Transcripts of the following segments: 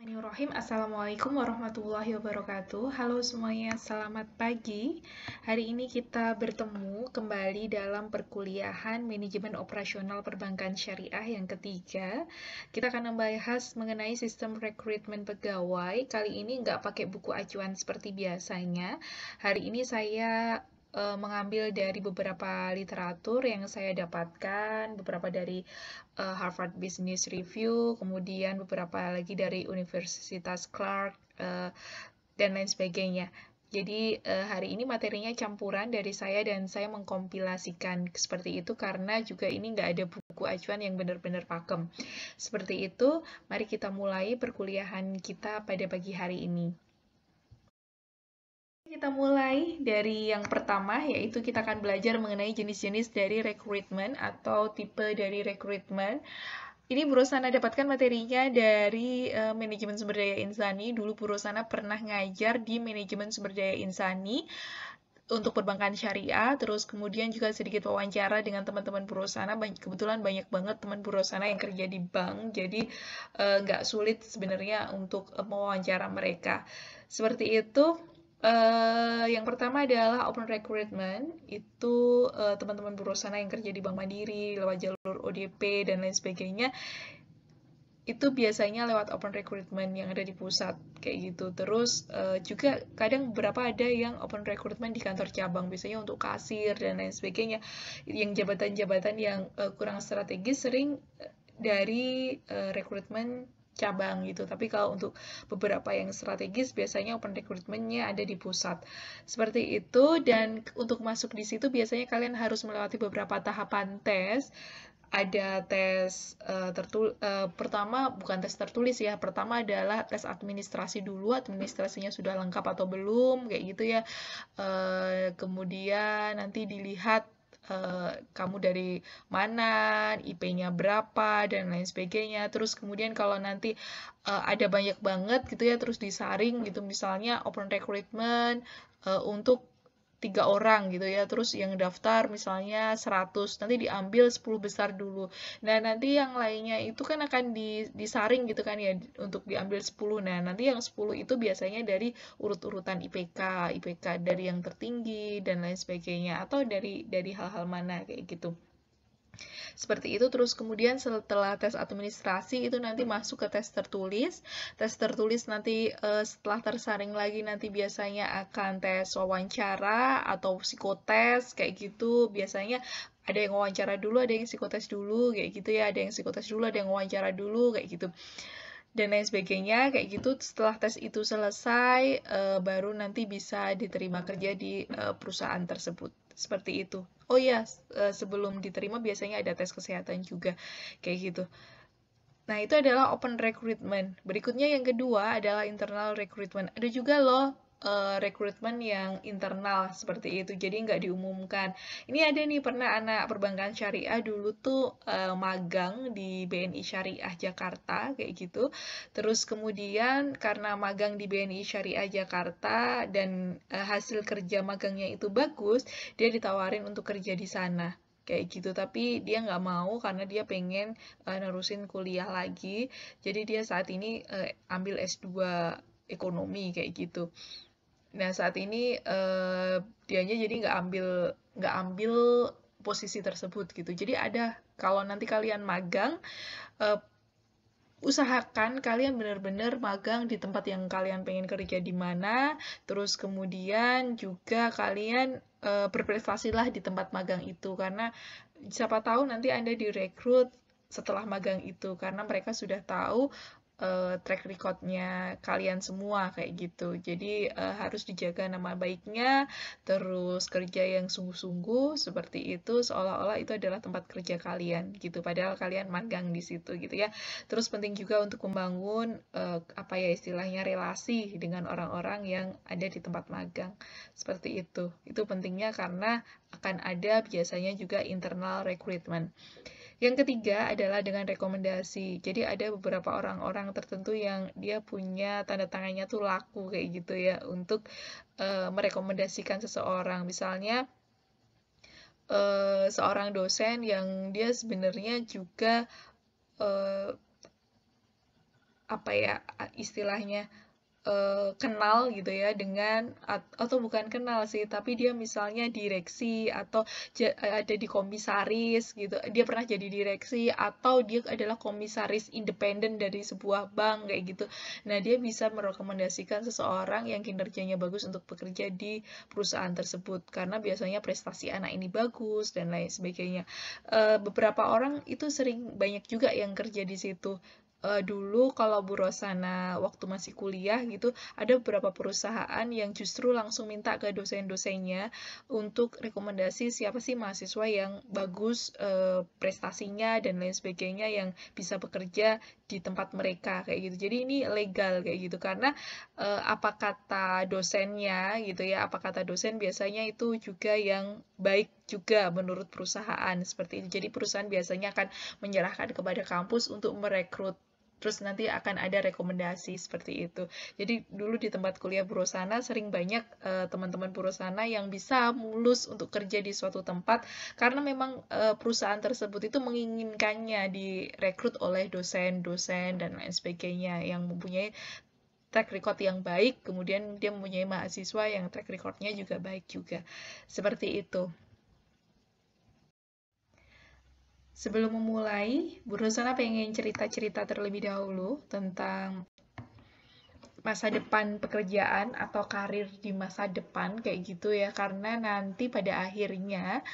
Bismillahirrahmanirrahim. Assalamualaikum warahmatullahi wabarakatuh. Halo semuanya, selamat pagi. Hari ini kita bertemu kembali dalam perkuliahan Manajemen Operasional Perbankan Syariah yang ketiga. Kita akan membahas mengenai sistem rekrutmen pegawai. Kali ini nggak pakai buku acuan seperti biasanya. Hari ini saya mengambil dari beberapa literatur yang saya dapatkan, beberapa dari Harvard Business Review, kemudian beberapa lagi dari Universitas Clark, dan lain sebagainya. Jadi hari ini materinya campuran dari saya dan saya mengkompilasikan seperti itu karena juga ini nggak ada buku acuan yang benar-benar pakem. Seperti itu, mari kita mulai perkuliahan kita pada pagi hari ini. Kita mulai dari yang pertama, yaitu kita akan belajar mengenai jenis-jenis dari rekrutmen atau tipe dari rekrutmen. Ini Bu Rosana dapatkan materinya dari Manajemen Sumber Daya Insani. Dulu Bu Rosana pernah ngajar di Manajemen Sumber Daya Insani untuk perbankan syariah, terus kemudian juga sedikit wawancara dengan teman-teman Bu Rosana. Kebetulan banyak banget teman Bu Rosana yang kerja di bank, jadi nggak sulit sebenarnya untuk mewawancara mereka. Seperti itu. Yang pertama adalah open recruitment. Itu teman-teman Bu Rosana yang kerja di Bank Mandiri lewat jalur ODP dan lain sebagainya, itu biasanya lewat open recruitment yang ada di pusat kayak gitu. Terus juga kadang beberapa ada yang open recruitment di kantor cabang, biasanya untuk kasir dan lain sebagainya. Yang jabatan-jabatan yang kurang strategis sering dari rekrutmen cabang gitu. Tapi kalau untuk beberapa yang strategis biasanya open recruitment-nya ada di pusat. Seperti itu, dan untuk masuk di situ biasanya kalian harus melewati beberapa tahapan tes. Ada tes pertama, bukan tes tertulis ya. Pertama adalah tes administrasi dulu, administrasinya sudah lengkap atau belum kayak gitu ya. Kemudian nanti dilihat kamu dari mana, IP-nya berapa, dan lain sebagainya. Terus kemudian kalau nanti ada banyak banget gitu ya, terus disaring gitu, misalnya open recruitment untuk 3 orang gitu ya, terus yang daftar misalnya 100, nanti diambil 10 besar dulu. Nah, nanti yang lainnya itu kan akan disaring gitu kan ya, untuk diambil 10. Nah, nanti yang 10 itu biasanya dari urut-urutan IPK dari yang tertinggi dan lain sebagainya, atau dari hal-hal mana kayak gitu. Seperti itu. Terus kemudian setelah tes administrasi itu nanti masuk ke tes tertulis. Tes tertulis nanti setelah tersaring lagi nanti biasanya akan tes wawancara atau psikotes kayak gitu. Biasanya ada yang wawancara dulu, ada yang psikotes dulu kayak gitu ya. Ada yang psikotes dulu, ada yang wawancara dulu kayak gitu. Dan lain sebagainya kayak gitu. Setelah tes itu selesai baru nanti bisa diterima kerja di perusahaan tersebut. Seperti itu. Oh iya, sebelum diterima biasanya ada tes kesehatan juga kayak gitu. Nah, itu adalah open recruitment. Berikutnya yang kedua adalah internal recruitment. Ada juga loh rekrutmen yang internal seperti itu, jadi nggak diumumkan. Ini ada nih, pernah anak perbankan syariah dulu tuh magang di BNI Syariah Jakarta kayak gitu. Terus kemudian karena magang di BNI Syariah Jakarta dan hasil kerja magangnya itu bagus, dia ditawarin untuk kerja di sana kayak gitu, tapi dia nggak mau karena dia pengen nerusin kuliah lagi. Jadi dia saat ini ambil S2 ekonomi kayak gitu. Nah, saat ini dianya jadi nggak ambil posisi tersebut gitu. Jadi ada, kalau nanti kalian magang, usahakan kalian benar-benar magang di tempat yang kalian pengen kerja di mana, terus kemudian juga kalian berprestasilah di tempat magang itu, karena siapa tahu nanti Anda direkrut setelah magang itu, karena mereka sudah tahu track record-nya kalian semua kayak gitu. Jadi harus dijaga nama baiknya, terus kerja yang sungguh-sungguh seperti itu, seolah-olah itu adalah tempat kerja kalian gitu, padahal kalian magang di situ gitu ya. Terus penting juga untuk membangun apa ya istilahnya, relasi dengan orang-orang yang ada di tempat magang. Seperti itu. Itu pentingnya karena akan ada biasanya juga internal recruitment. Yang ketiga adalah dengan rekomendasi. Jadi ada beberapa orang-orang tertentu yang dia punya tanda tangannya tuh laku kayak gitu ya, untuk merekomendasikan seseorang. Misalnya seorang dosen yang dia sebenarnya juga apa ya istilahnya kenal gitu ya dengan atau bukan kenal sih, tapi dia misalnya direksi atau ada di komisaris gitu, dia pernah jadi direksi atau dia adalah komisaris independen dari sebuah bank kayak gitu. Nah, dia bisa merekomendasikan seseorang yang kinerjanya bagus untuk bekerja di perusahaan tersebut karena biasanya prestasi anak ini bagus dan lain sebagainya. Beberapa orang itu banyak juga yang kerja di situ. Dulu kalau Bu Rosana waktu masih kuliah gitu, ada beberapa perusahaan yang justru langsung minta ke dosen-dosennya untuk rekomendasi siapa sih mahasiswa yang bagus prestasinya dan lain sebagainya yang bisa bekerja di tempat mereka kayak gitu. Jadi ini legal kayak gitu karena apa kata dosennya gitu ya, apa kata dosen biasanya itu juga yang baik juga menurut perusahaan seperti itu. Jadi perusahaan biasanya akan menyerahkan kepada kampus untuk merekrut. Terus nanti akan ada rekomendasi seperti itu. Jadi dulu di tempat kuliah Bu Rosana sering banyak teman-teman Bu Rosana yang bisa mulus untuk kerja di suatu tempat karena memang perusahaan tersebut itu menginginkannya direkrut oleh dosen-dosen dan lain sebagainya yang mempunyai track record yang baik, kemudian dia mempunyai mahasiswa yang track recordnya juga baik juga. Seperti itu. Sebelum memulai, Bu Rosana pengen cerita-cerita terlebih dahulu tentang masa depan pekerjaan atau karir di masa depan kayak gitu ya, karena nanti pada akhirnya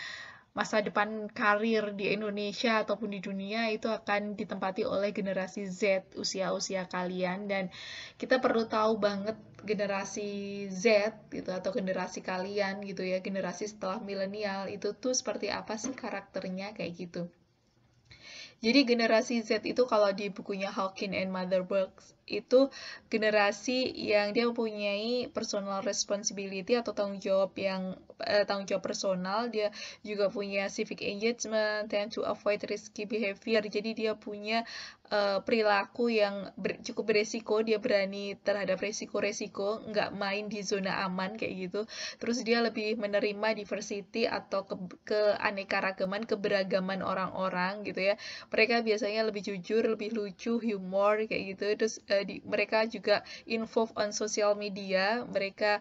masa depan karir di Indonesia ataupun di dunia itu akan ditempati oleh generasi Z, usia-usia kalian, dan kita perlu tahu banget generasi Z gitu atau generasi kalian gitu ya, generasi setelah milenial itu tuh seperti apa sih karakternya kayak gitu. Jadi generasi Z itu kalau di bukunya Hawking and Motherbox itu generasi yang dia mempunyai personal responsibility atau tanggung jawab personal, dia juga punya civic engagement, tend to avoid risky behavior. Jadi dia punya perilaku yang cukup beresiko, dia berani terhadap resiko-resiko, nggak main di zona aman kayak gitu. Terus dia lebih menerima diversity atau keanekaragaman, keberagaman orang-orang gitu ya. Mereka biasanya lebih jujur, lebih lucu, humor kayak gitu. Terus mereka juga involved on social media, mereka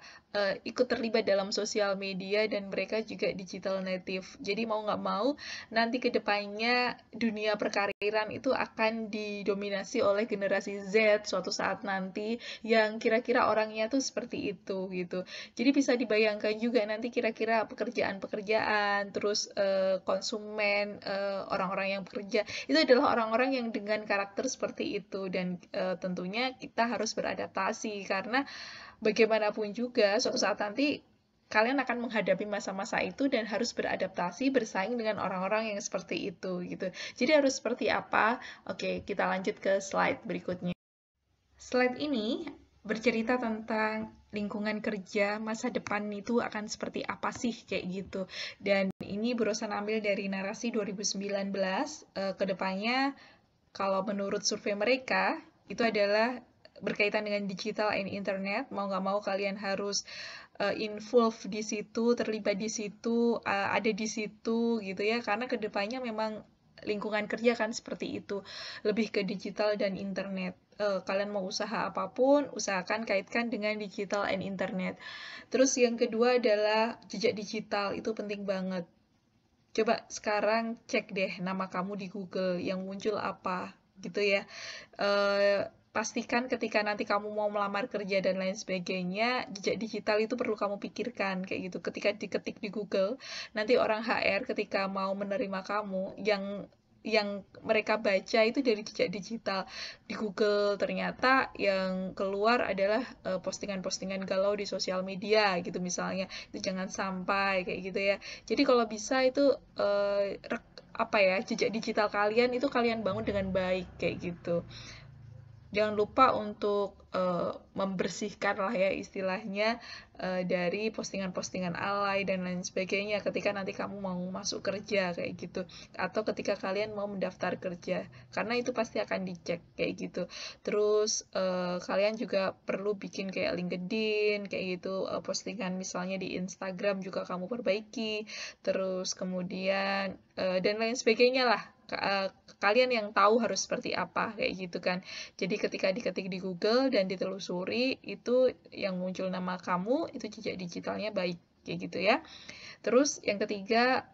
ikut terlibat dalam sosial media dan mereka juga digital native. Jadi mau nggak mau nanti ke depannya dunia perkariran itu akan didominasi oleh generasi Z suatu saat nanti yang kira-kira orangnya tuh seperti itu gitu. Jadi bisa dibayangkan juga nanti kira-kira pekerjaan-pekerjaan, terus konsumen, orang-orang yang bekerja itu adalah orang-orang yang dengan karakter seperti itu dan tentunya kita harus beradaptasi karena bagaimanapun juga suatu saat nanti kalian akan menghadapi masa-masa itu dan harus beradaptasi bersaing dengan orang-orang yang seperti itu gitu. Jadi harus seperti apa? Oke, kita lanjut ke slide berikutnya. Slide ini bercerita tentang lingkungan kerja masa depan itu akan seperti apa sih kayak gitu. Dan ini berusaha ambil dari narasi 2019 ke depannya kalau menurut survei mereka itu adalah berkaitan dengan digital and internet, mau nggak mau kalian harus involve di situ, terlibat di situ, ada di situ gitu ya, karena kedepannya memang lingkungan kerja kan seperti itu, lebih ke digital dan internet. Kalian mau usaha apapun, usahakan kaitkan dengan digital and internet. Terus yang kedua adalah jejak digital, itu penting banget. Coba sekarang cek deh nama kamu di Google, yang muncul apa gitu ya. Pastikan ketika nanti kamu mau melamar kerja dan lain sebagainya, jejak digital itu perlu kamu pikirkan kayak gitu. Ketika diketik di Google, nanti orang HR ketika mau menerima kamu, yang mereka baca itu dari jejak digital di Google, ternyata yang keluar adalah postingan-postingan galau di sosial media gitu misalnya. Itu jangan sampai kayak gitu ya. Jadi kalau bisa itu apa ya, jejak digital kalian itu kalian bangun dengan baik kayak gitu. Jangan lupa untuk membersihkan lah ya istilahnya dari postingan-postingan alay dan lain sebagainya ketika nanti kamu mau masuk kerja kayak gitu atau ketika kalian mau mendaftar kerja karena itu pasti akan dicek kayak gitu. Terus kalian juga perlu bikin kayak LinkedIn kayak gitu, postingan misalnya di Instagram juga kamu perbaiki, terus kemudian dan lain sebagainya lah. kalian yang tahu harus seperti apa, kayak gitu kan. Jadi ketika diketik di Google dan ditelusuri, itu yang muncul nama kamu, itu jejak digitalnya baik, kayak gitu ya. Terus yang ketiga,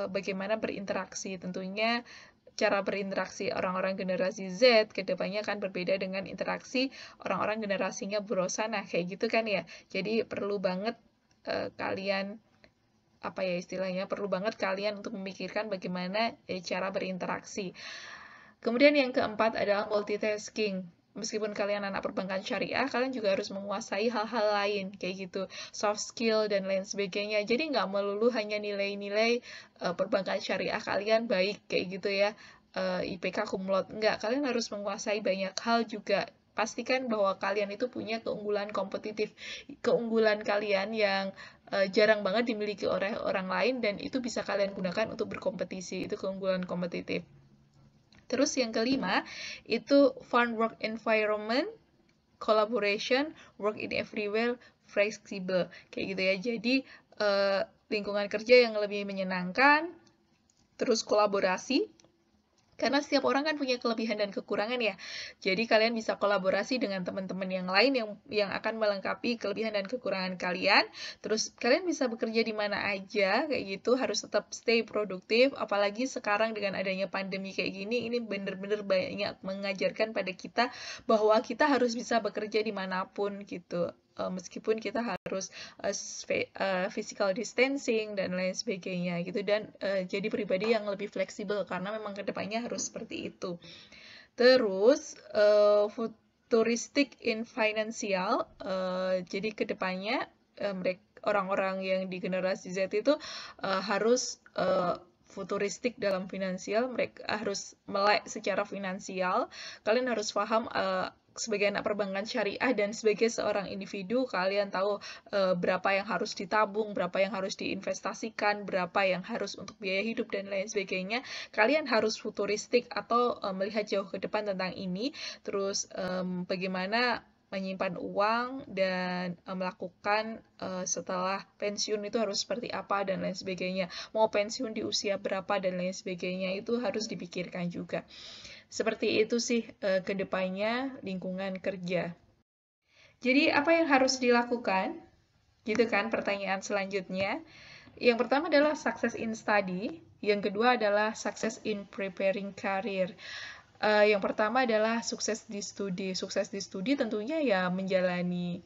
bagaimana berinteraksi. Tentunya cara berinteraksi orang-orang generasi Z kedepannya akan berbeda dengan interaksi orang-orang generasinya Bu Rosana, kayak gitu kan ya. Jadi perlu banget kalian, apa ya istilahnya, perlu banget kalian untuk memikirkan bagaimana cara berinteraksi. Kemudian yang keempat adalah multitasking. Meskipun kalian anak perbankan syariah, kalian juga harus menguasai hal-hal lain, kayak gitu, soft skill dan lain sebagainya. Jadi nggak melulu hanya nilai-nilai perbankan syariah kalian baik, kayak gitu ya, IPK kumlot. Enggak, kalian harus menguasai banyak hal juga. Pastikan bahwa kalian itu punya keunggulan kompetitif, keunggulan kalian yang jarang banget dimiliki oleh orang lain, dan itu bisa kalian gunakan untuk berkompetisi, itu keunggulan kompetitif. Terus yang kelima, itu fun work environment, collaboration, work in everywhere, flexible, kayak gitu ya. Jadi lingkungan kerja yang lebih menyenangkan, terus kolaborasi, karena setiap orang kan punya kelebihan dan kekurangan ya. Jadi kalian bisa kolaborasi dengan teman-teman yang lain yang akan melengkapi kelebihan dan kekurangan kalian. Terus kalian bisa bekerja di mana aja, kayak gitu, harus tetap stay produktif. Apalagi sekarang dengan adanya pandemi kayak gini, ini bener-bener banyak mengajarkan pada kita bahwa kita harus bisa bekerja dimanapun gitu. Meskipun kita harus physical distancing dan lain sebagainya gitu, dan jadi pribadi yang lebih fleksibel karena memang kedepannya harus seperti itu. Terus futuristic in financial, jadi kedepannya mereka orang-orang yang di generasi Z itu harus futuristik dalam finansial, mereka harus melek secara finansial. Kalian harus paham sebagai anak perbankan syariah dan sebagai seorang individu, kalian tahu berapa yang harus ditabung, berapa yang harus diinvestasikan, berapa yang harus untuk biaya hidup dan lain sebagainya. Kalian harus futuristik atau melihat jauh ke depan tentang ini. Terus bagaimana menyimpan uang dan melakukan setelah pensiun itu harus seperti apa dan lain sebagainya. Mau pensiun di usia berapa dan lain sebagainya, itu harus dipikirkan juga. Seperti itu sih ke depannya lingkungan kerja. Jadi apa yang harus dilakukan? Gitu kan pertanyaan selanjutnya. Yang pertama adalah success in study, yang kedua adalah success in preparing career. Yang pertama adalah sukses di studi. Sukses di studi tentunya ya menjalani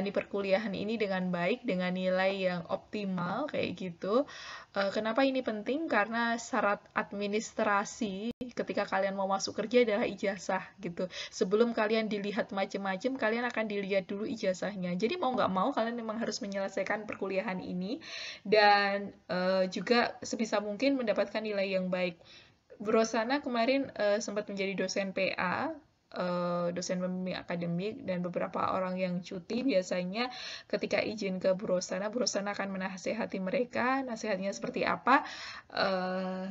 perkuliahan ini dengan baik, dengan nilai yang optimal, kayak gitu. Kenapa ini penting? Karena syarat administrasi ketika kalian mau masuk kerja adalah ijazah, gitu. Sebelum kalian dilihat macam-macam, kalian akan dilihat dulu ijazahnya. Jadi mau nggak mau, kalian memang harus menyelesaikan perkuliahan ini, dan juga sebisa mungkin mendapatkan nilai yang baik. Bu Rosana kemarin sempat menjadi dosen PA, dosen pembimbing akademik, dan beberapa orang yang cuti biasanya ketika izin ke Bu Rosana akan menasehati mereka. Nasihatnya seperti apa?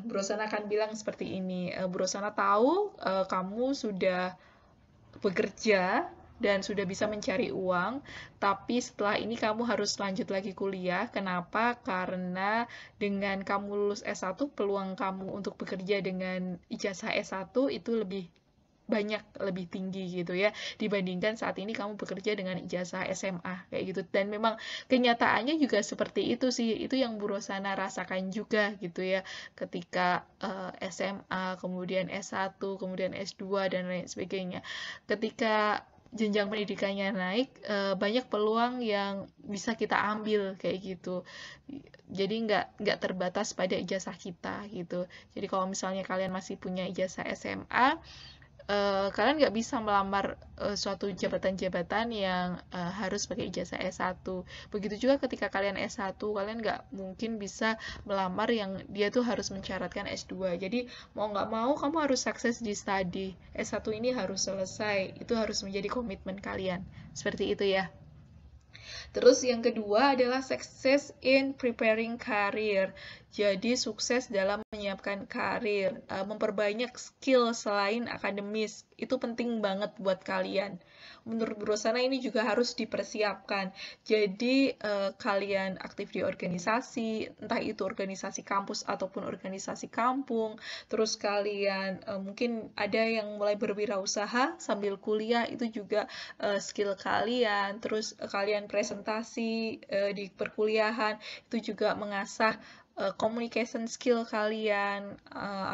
Bu Rosana akan bilang seperti ini, Bu Rosana tahu kamu sudah bekerja dan sudah bisa mencari uang, tapi setelah ini kamu harus lanjut lagi kuliah. Kenapa? Karena dengan kamu lulus S1, peluang kamu untuk bekerja dengan ijazah S1 itu lebih banyak, lebih tinggi gitu ya, dibandingkan saat ini kamu bekerja dengan ijazah SMA, kayak gitu. Dan memang kenyataannya juga seperti itu sih, itu yang Bu Rosana rasakan juga gitu ya, ketika SMA, kemudian S1, kemudian S2 dan lain sebagainya. Ketika jenjang pendidikannya naik, banyak peluang yang bisa kita ambil, kayak gitu. Jadi nggak terbatas pada ijazah kita gitu. Jadi kalau misalnya kalian masih punya ijazah SMA, kalian nggak bisa melamar suatu jabatan-jabatan yang harus pakai ijazah S1. Begitu juga ketika kalian S1, kalian nggak mungkin bisa melamar yang dia tuh harus mensyaratkan S2. Jadi mau nggak mau kamu harus sukses di study. S1 ini harus selesai, itu harus menjadi komitmen kalian. Seperti itu ya. Terus yang kedua adalah success in preparing career. jadi sukses dalam menyiapkan karir, memperbanyak skill selain akademis, itu penting banget buat kalian. Menurut Bu Rosana ini juga harus dipersiapkan. Jadi kalian aktif di organisasi, entah itu organisasi kampus ataupun organisasi kampung, terus kalian mungkin ada yang mulai berwirausaha sambil kuliah, itu juga skill kalian. Terus kalian presentasi di perkuliahan, itu juga mengasah communication skill kalian,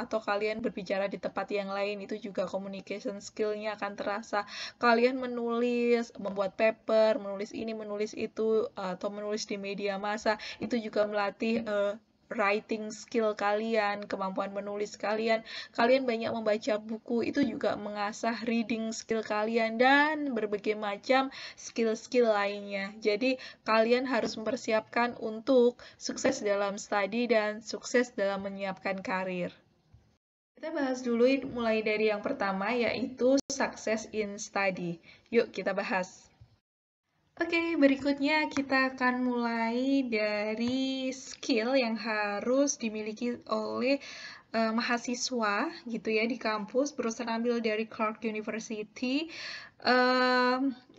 atau kalian berbicara di tempat yang lain, itu juga communication skill-nya akan terasa. Kalian menulis, membuat paper, menulis ini, menulis itu, atau menulis di media massa, itu juga melatih writing skill kalian, kemampuan menulis kalian. Kalian banyak membaca buku, itu juga mengasah reading skill kalian, dan berbagai macam skill-skill lainnya. Jadi, kalian harus mempersiapkan untuk sukses dalam studi dan sukses dalam menyiapkan karir. Kita bahas dulu mulai dari yang pertama, yaitu success in study. Yuk, kita bahas. Oke, berikutnya kita akan mulai dari skill yang harus dimiliki oleh mahasiswa gitu ya di kampus. Berusaha ambil dari Clark University.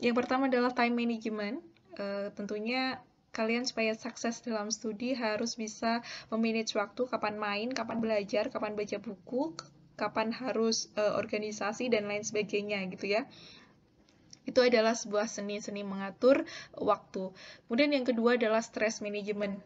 Yang pertama adalah time management. Tentunya kalian supaya sukses dalam studi harus bisa memanage waktu, kapan main, kapan belajar, kapan baca buku, kapan harus organisasi, dan lain sebagainya gitu ya. Itu adalah sebuah seni mengatur waktu. Kemudian yang kedua adalah stress management.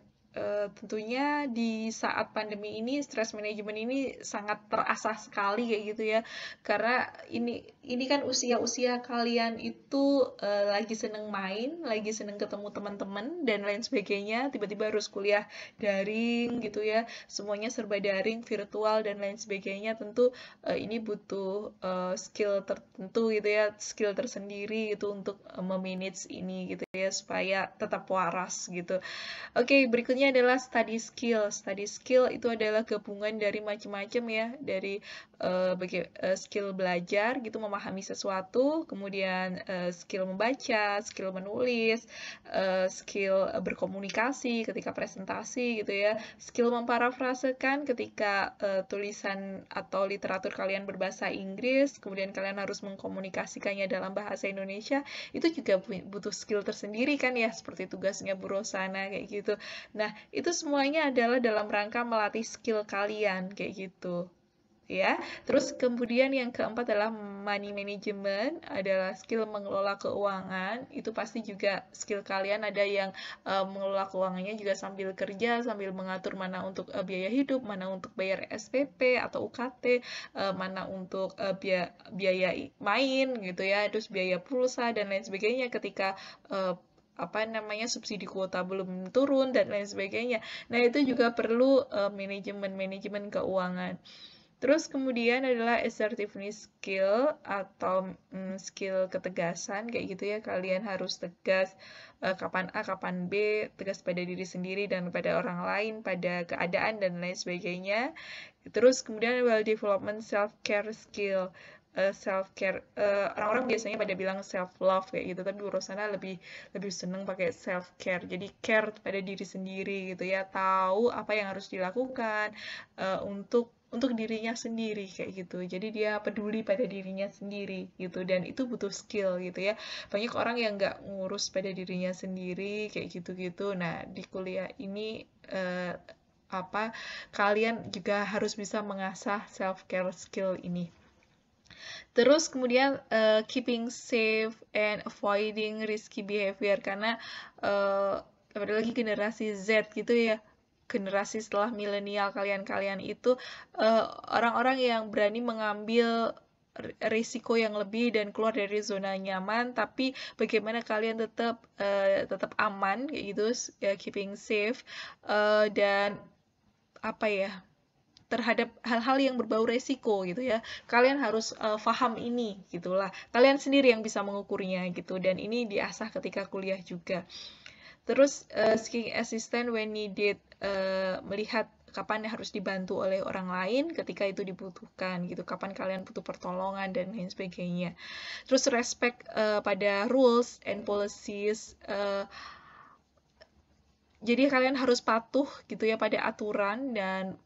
Tentunya di saat pandemi ini stress management ini sangat terasah sekali kayak gitu ya, karena ini kan usia kalian itu lagi seneng main, lagi seneng ketemu teman-teman dan lain sebagainya, tiba-tiba harus kuliah daring gitu ya, semuanya serba daring, virtual dan lain sebagainya. Tentu ini butuh skill tertentu gitu ya, skill tersendiri gitu untuk memanage ini gitu ya, supaya tetap waras gitu. Oke, berikutnya adalah study skill. Study skill itu adalah gabungan dari macam-macam ya, dari skill belajar gitu, memahami sesuatu, kemudian skill membaca, skill menulis, skill berkomunikasi ketika presentasi gitu ya, skill memparafrasekan ketika tulisan atau literatur kalian berbahasa Inggris, kemudian kalian harus mengkomunikasikannya dalam bahasa Indonesia, itu juga butuh skill tersendiri kan ya, seperti tugasnya Bu Rosana kayak gitu. Nah, itu semuanya adalah dalam rangka melatih skill kalian kayak gitu. Ya, terus kemudian yang keempat adalah money management, adalah skill mengelola keuangan. Itu pasti juga skill kalian, ada yang mengelola keuangannya juga sambil kerja, sambil mengatur mana untuk biaya hidup, mana untuk bayar SPP atau UKT, mana untuk biaya main gitu ya, terus biaya pulsa dan lain sebagainya ketika subsidi kuota belum turun dan lain sebagainya. Nah, itu juga perlu manajemen keuangan. Terus kemudian adalah assertiveness skill atau skill ketegasan kayak gitu ya. Kalian harus tegas kapan A, kapan B, tegas pada diri sendiri dan pada orang lain, pada keadaan dan lain sebagainya. Terus kemudian well development self-care skill. Self-care, orang-orang biasanya pada bilang self-love kayak gitu, tapi Bu Rosana lebih seneng pakai self-care. Jadi care pada diri sendiri gitu ya, tahu apa yang harus dilakukan untuk dirinya sendiri kayak gitu. Jadi dia peduli pada dirinya sendiri gitu, dan itu butuh skill gitu ya. Banyak orang yang nggak ngurus pada dirinya sendiri kayak gitu-gitu. Nah, di kuliah ini kalian juga harus bisa mengasah self-care skill ini. Terus kemudian keeping safe and avoiding risky behavior, karena apalagi generasi Z gitu ya, generasi setelah milenial, kalian itu orang-orang yang berani mengambil risiko yang lebih dan keluar dari zona nyaman, tapi bagaimana kalian tetap aman kayak gitu, keeping safe dan terhadap hal-hal yang berbau resiko gitu ya. Kalian harus paham ini gitulah. Kalian sendiri yang bisa mengukurnya gitu, dan ini diasah ketika kuliah juga. Terus seeking assistant when needed, melihat kapan harus dibantu oleh orang lain ketika itu dibutuhkan gitu, kapan kalian butuh pertolongan dan lain sebagainya. Terus respect pada rules and policies, jadi kalian harus patuh gitu ya pada aturan dan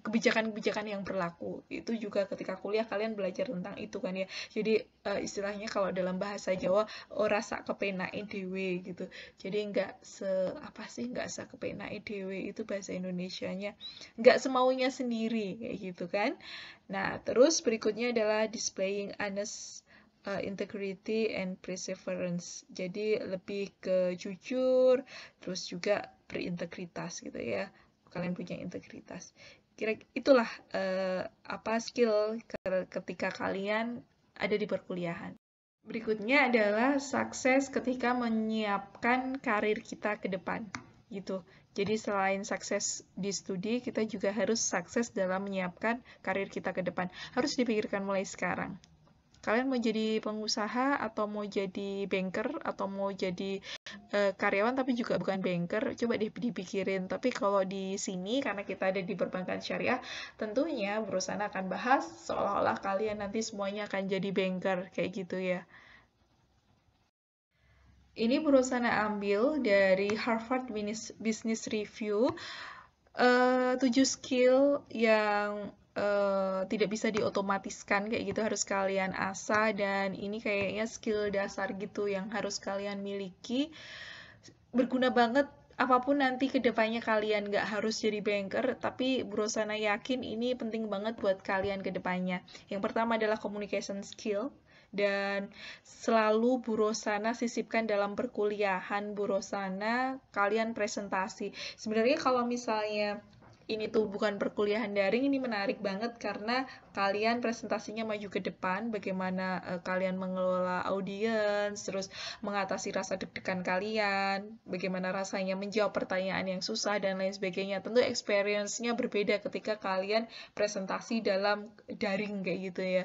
kebijakan-kebijakan yang berlaku. Itu juga ketika kuliah kalian belajar tentang itu kan ya. Jadi istilahnya kalau dalam bahasa Jawa rasa kepenake dhewe gitu. Jadi nggak kepenake dhewe itu bahasa Indonesianya. Nggak semaunya sendiri kayak gitu kan. Nah, terus berikutnya adalah displaying honest integrity and perseverance. Jadi lebih ke jujur, terus juga berintegritas gitu ya. Kalian punya integritas. Kira itulah skill ketika kalian ada di perkuliahan. Berikutnya adalah sukses ketika menyiapkan karir kita ke depan gitu. Jadi selain sukses di studi, kita juga harus sukses dalam menyiapkan karir kita ke depan. Harus dipikirkan mulai sekarang. Kalian mau jadi pengusaha atau mau jadi banker atau mau jadi karyawan tapi juga bukan banker, coba deh dipikirin. Tapi kalau di sini karena kita ada di perbankan syariah, tentunya perusahaan akan bahas seolah-olah kalian nanti semuanya akan jadi banker kayak gitu ya. Ini perusahaan ambil dari Harvard Business Review 7 skill yang tidak bisa diotomatiskan kayak gitu, harus kalian asah, dan ini kayaknya skill dasar gitu yang harus kalian miliki. Berguna banget apapun nanti kedepannya. Kalian nggak harus jadi banker, tapi Bro Sana yakin ini penting banget buat kalian kedepannya. Yang pertama adalah communication skill, dan selalu Bu Rosana sisipkan dalam perkuliahan Bu Rosana kalian presentasi. Sebenarnya kalau misalnya ini tuh bukan perkuliahan daring, ini menarik banget karena kalian presentasinya maju ke depan, bagaimana kalian mengelola audiens, terus mengatasi rasa deg-degan kalian, bagaimana rasanya menjawab pertanyaan yang susah, dan lain sebagainya. Tentu experience-nya berbeda ketika kalian presentasi dalam daring kayak gitu ya,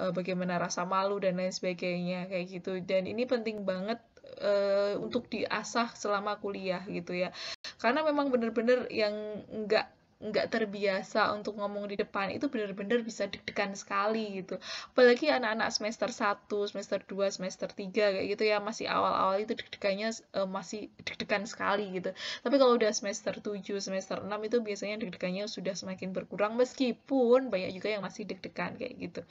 bagaimana rasa malu dan lain sebagainya kayak gitu. Dan ini penting banget untuk diasah selama kuliah gitu ya, karena memang bener-bener yang nggak terbiasa untuk ngomong di depan itu bener-bener bisa deg-degan sekali gitu. Apalagi anak-anak semester 1, semester 2, semester 3 kayak gitu ya, masih awal-awal itu deg-degannya masih deg-degan sekali gitu. Tapi kalau udah semester 7, semester 6 itu biasanya deg-degannya sudah semakin berkurang, meskipun banyak juga yang masih deg-degan kayak gitu.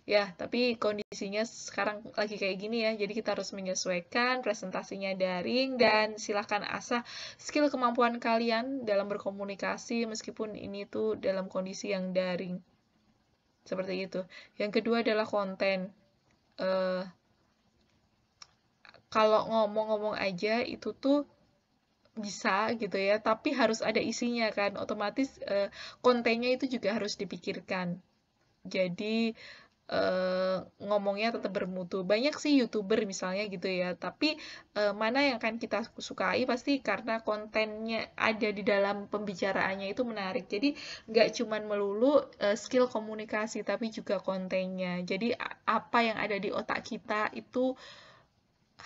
Ya, tapi kondisinya sekarang lagi kayak gini ya, jadi kita harus menyesuaikan, presentasinya daring, dan silahkan asah skill kemampuan kalian dalam berkomunikasi meskipun ini tuh dalam kondisi yang daring. Seperti itu. Yang kedua adalah konten. Kalau ngomong-ngomong aja itu tuh bisa gitu ya, tapi harus ada isinya kan, otomatis kontennya itu juga harus dipikirkan. Jadi ngomongnya tetap bermutu. Banyak sih YouTuber misalnya gitu ya, tapi mana yang akan kita sukai pasti karena kontennya ada di dalam pembicaraannya itu menarik. Jadi nggak cuman melulu skill komunikasi, tapi juga kontennya. Jadi apa yang ada di otak kita itu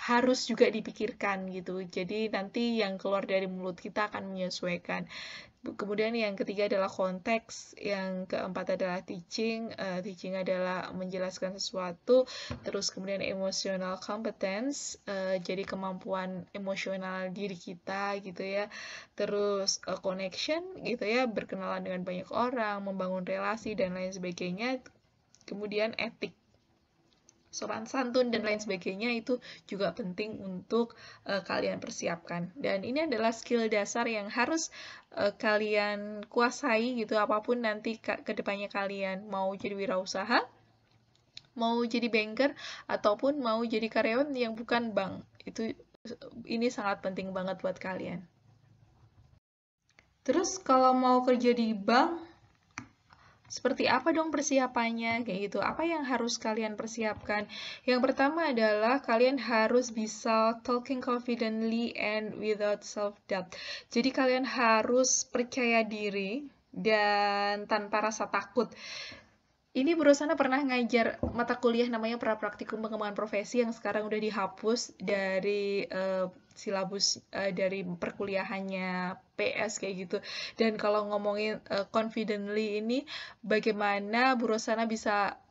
harus juga dipikirkan gitu. Jadi nanti yang keluar dari mulut kita akan menyesuaikan. Kemudian yang ketiga adalah konteks, yang keempat adalah teaching. Teaching adalah menjelaskan sesuatu, terus kemudian emotional competence, jadi kemampuan emosional diri kita gitu ya. Terus connection gitu ya, berkenalan dengan banyak orang, membangun relasi dan lain sebagainya. Kemudian etik, sopan santun dan lain sebagainya itu juga penting untuk kalian persiapkan. Dan ini adalah skill dasar yang harus kalian kuasai gitu, apapun nanti kedepannya kalian mau jadi wirausaha, mau jadi banker, ataupun mau jadi karyawan yang bukan bank. Ini sangat penting banget buat kalian. Terus kalau mau kerja di bank, seperti apa dong persiapannya? Kayak gitu. Apa yang harus kalian persiapkan? Yang pertama adalah kalian harus bisa talking confidently and without self-doubt. Jadi kalian harus percaya diri dan tanpa rasa takut. Ini Bu Rosana pernah ngajar mata kuliah namanya Praktikum Pengembangan Profesi yang sekarang udah dihapus dari silabus dari perkuliahannya PS kayak gitu. Dan kalau ngomongin confidently ini, bagaimana Bu Rosana bisa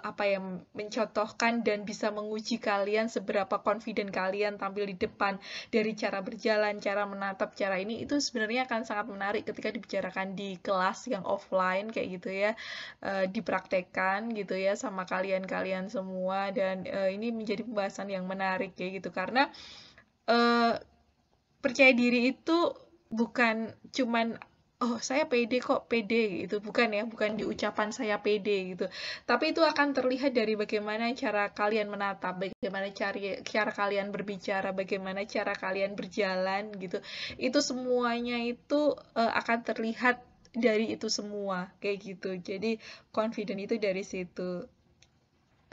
apa ya, mencontohkan dan bisa menguji kalian seberapa confident kalian tampil di depan, dari cara berjalan, cara menatap, cara ini, itu sebenarnya akan sangat menarik ketika dibicarakan di kelas yang offline kayak gitu ya, dipraktekkan gitu ya sama kalian-kalian semua, dan ini menjadi pembahasan yang menarik kayak gitu, karena percaya diri itu bukan cuman oh saya pede kok, pede gitu, bukan ya, bukan di ucapan saya pede gitu, tapi itu akan terlihat dari bagaimana cara kalian menatap, bagaimana cara kalian berbicara, bagaimana cara kalian berjalan gitu, itu semuanya itu akan terlihat dari itu semua kayak gitu, jadi confident itu dari situ.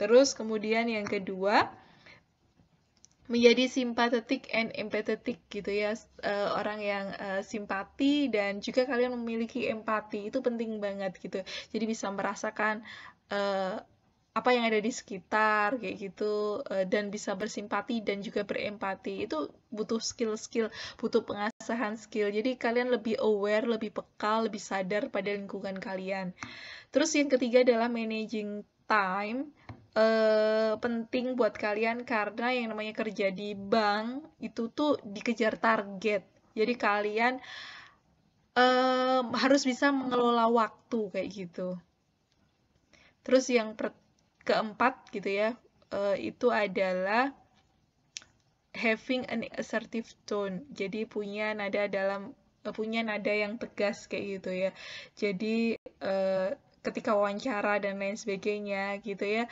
Terus kemudian yang kedua, menjadi sympathetic and empathetic gitu ya, orang yang simpati dan juga kalian memiliki empati, itu penting banget gitu, jadi bisa merasakan apa yang ada di sekitar kayak gitu, dan bisa bersimpati dan juga berempati, itu butuh skill-skill, butuh pengasahan skill, jadi kalian lebih aware, lebih peka, lebih sadar pada lingkungan kalian. Terus yang ketiga adalah managing time. Penting buat kalian karena yang namanya kerja di bank itu tuh dikejar target. Jadi kalian harus bisa mengelola waktu kayak gitu. Terus yang keempat gitu ya, itu adalah having an assertive tone. Jadi punya nada yang tegas kayak gitu ya. Jadi ketika wawancara dan lain sebagainya gitu ya,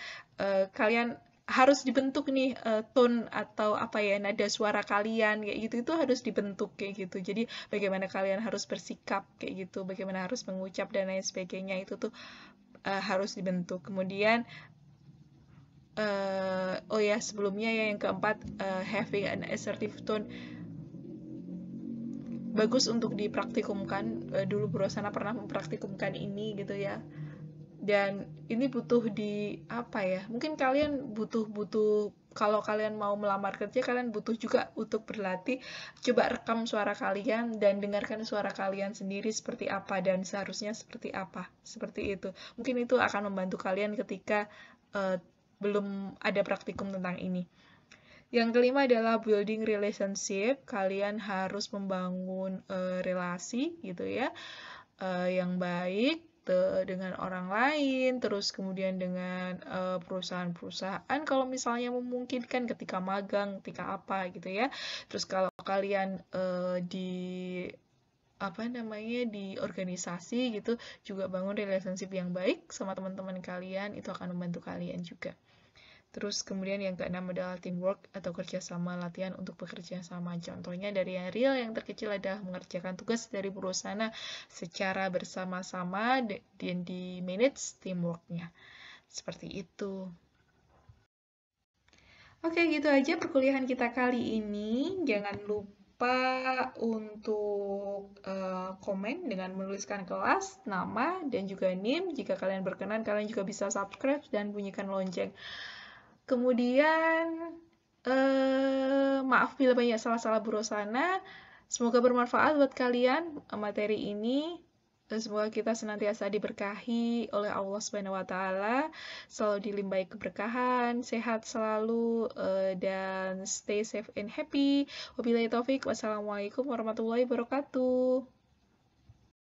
kalian harus dibentuk nih tone atau apa ya, nada suara kalian kayak gitu, itu harus dibentuk kayak gitu. Jadi bagaimana kalian harus bersikap kayak gitu, bagaimana harus mengucap dan lain sebagainya, itu tuh harus dibentuk. Kemudian oh ya, sebelumnya ya yang keempat, having an assertive tone bagus untuk dipraktikumkan. Dulu Bu Rosana pernah mempraktikumkan ini gitu ya, dan ini butuh di apa ya, mungkin kalian butuh kalau kalian mau melamar kerja, kalian butuh juga untuk berlatih, coba rekam suara kalian dan dengarkan suara kalian sendiri seperti apa dan seharusnya seperti apa, seperti itu. Mungkin itu akan membantu kalian ketika belum ada praktikum tentang ini. Yang kelima adalah building relationship. Kalian harus membangun relasi gitu ya, yang baik dengan orang lain, terus kemudian dengan perusahaan-perusahaan kalau misalnya memungkinkan, ketika magang, ketika apa gitu ya. Terus kalau kalian di apa namanya, di organisasi gitu, juga bangun relationship yang baik sama teman-teman kalian, itu akan membantu kalian juga. Terus kemudian yang keenam adalah teamwork atau kerjasama, latihan untuk bekerja sama. Contohnya dari yang real, yang terkecil adalah mengerjakan tugas dari perusahaan secara bersama-sama dan di manage teamworknya. Seperti itu. Oke, gitu aja perkuliahan kita kali ini. Jangan lupa untuk komen dengan menuliskan kelas, nama, dan juga NIM. Jika kalian berkenan, kalian juga bisa subscribe dan bunyikan lonceng. Kemudian, maaf bila banyak salah-salah Bu Rosana. Semoga bermanfaat buat kalian materi ini. Semoga kita senantiasa diberkahi oleh Allah Subhanahu wa Ta'ala, selalu dilimpahi keberkahan, sehat selalu, dan stay safe and happy. Wabillahi taufik, wassalamualaikum warahmatullahi wabarakatuh.